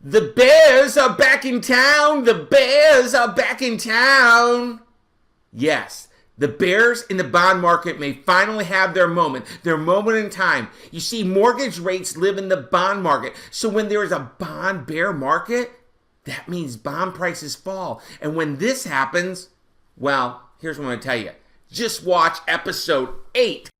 The Bears are back in town! The Bears are back in town! Yes, the bears in the bond market may finally have their moment in time. You see, mortgage rates live in the bond market. So when there is a bond bear market, that means bond prices fall. And when this happens, well, here's what I'm going to tell you. Just watch episode 8.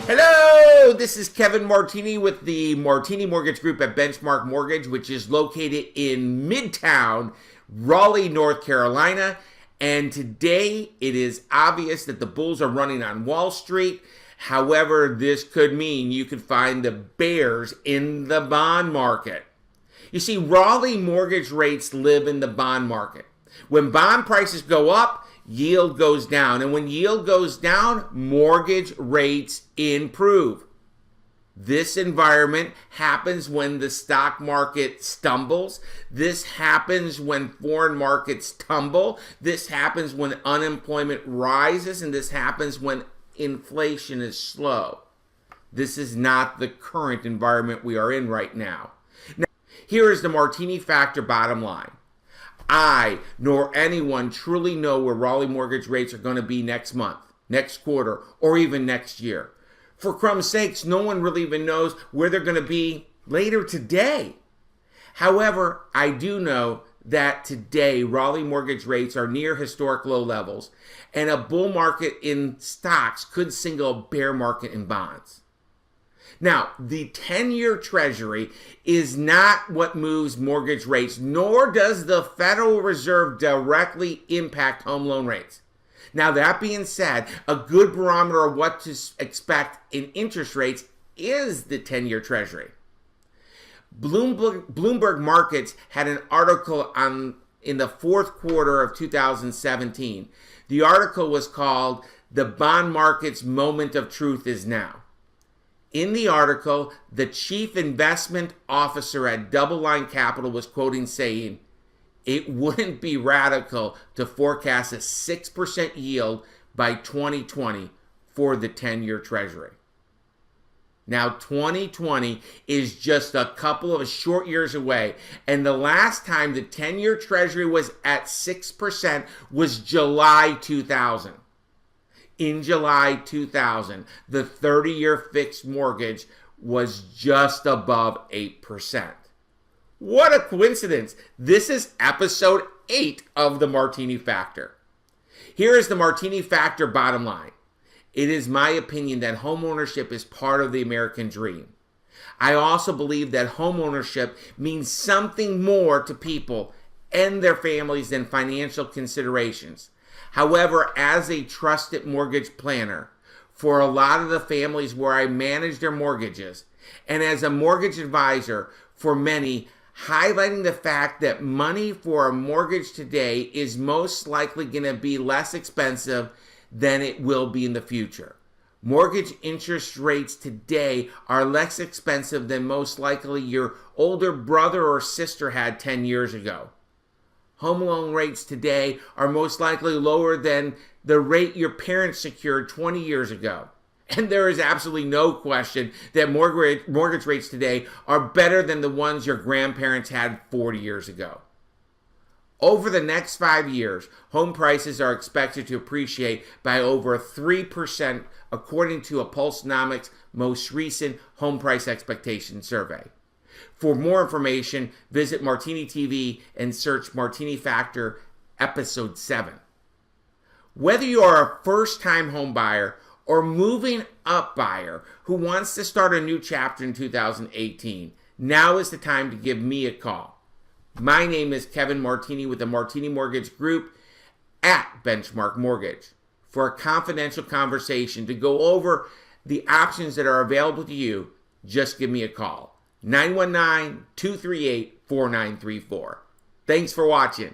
Hello, this is Kevin Martini with the Martini Mortgage Group at Benchmark Mortgage, which is located in Midtown Raleigh, North Carolina. And today it is obvious that the bulls are running on Wall Street. However, this could mean you could find the bears in the bond market. You see, Raleigh mortgage rates live in the bond market. When bond prices go up, yield goes down. And when yield goes down, mortgage rates improve. This environment happens when the stock market stumbles. This happens when foreign markets tumble. This happens when unemployment rises. And this happens when inflation is slow. This is not the current environment we are in right now. Now, here is the Martini Factor bottom line. I nor anyone truly know where Raleigh mortgage rates are going to be next month, next quarter, or even next year. For crumb's sakes, no one really even knows where they're going to be later today. However, I do know that today Raleigh mortgage rates are near historic low levels, and a bull market in stocks could signal a bear market in bonds. Now, the 10-year Treasury is not what moves mortgage rates, nor does the Federal Reserve directly impact home loan rates. Now, that being said, a good barometer of what to expect in interest rates is the 10-year Treasury. Bloomberg Markets had an article in the fourth quarter of 2017. The article was called "The Bond Market's Moment of Truth is Now." In the article, the chief investment officer at Double Line Capital was quoting saying, "It wouldn't be radical to forecast a 6% yield by 2020 for the 10-year Treasury." Now, 2020 is just a couple of short years away, and the last time the 10-year Treasury was at 6% was July 2000. In July 2000, the 30-year fixed mortgage was just above 8%. What a coincidence. This is episode 8 of the Martini Factor. Here is the Martini Factor bottom line. It is my opinion that homeownership is part of the American dream. I also believe that homeownership means something more to people and their families than financial considerations. However, as a trusted mortgage planner for a lot of the families where I manage their mortgages, and as a mortgage advisor for many, highlighting the fact that money for a mortgage today is most likely going to be less expensive than it will be in the future. Mortgage interest rates today are less expensive than most likely your older brother or sister had 10 years ago. Home loan rates today are most likely lower than the rate your parents secured 20 years ago. And there is absolutely no question that mortgage rates today are better than the ones your grandparents had 40 years ago. Over the next 5 years, home prices are expected to appreciate by over 3%, according to a Pulsenomics' most recent home price expectation survey. For more information, visit Martini TV and search Martini Factor Episode 7. Whether you are a first-time home buyer or moving up buyer who wants to start a new chapter in 2018, now is the time to give me a call. My name is Kevin Martini with the Martini Mortgage Group at Benchmark Mortgage. For a confidential conversation to go over the options that are available to you, just give me a call. 919-238-4934. Thanks for watching.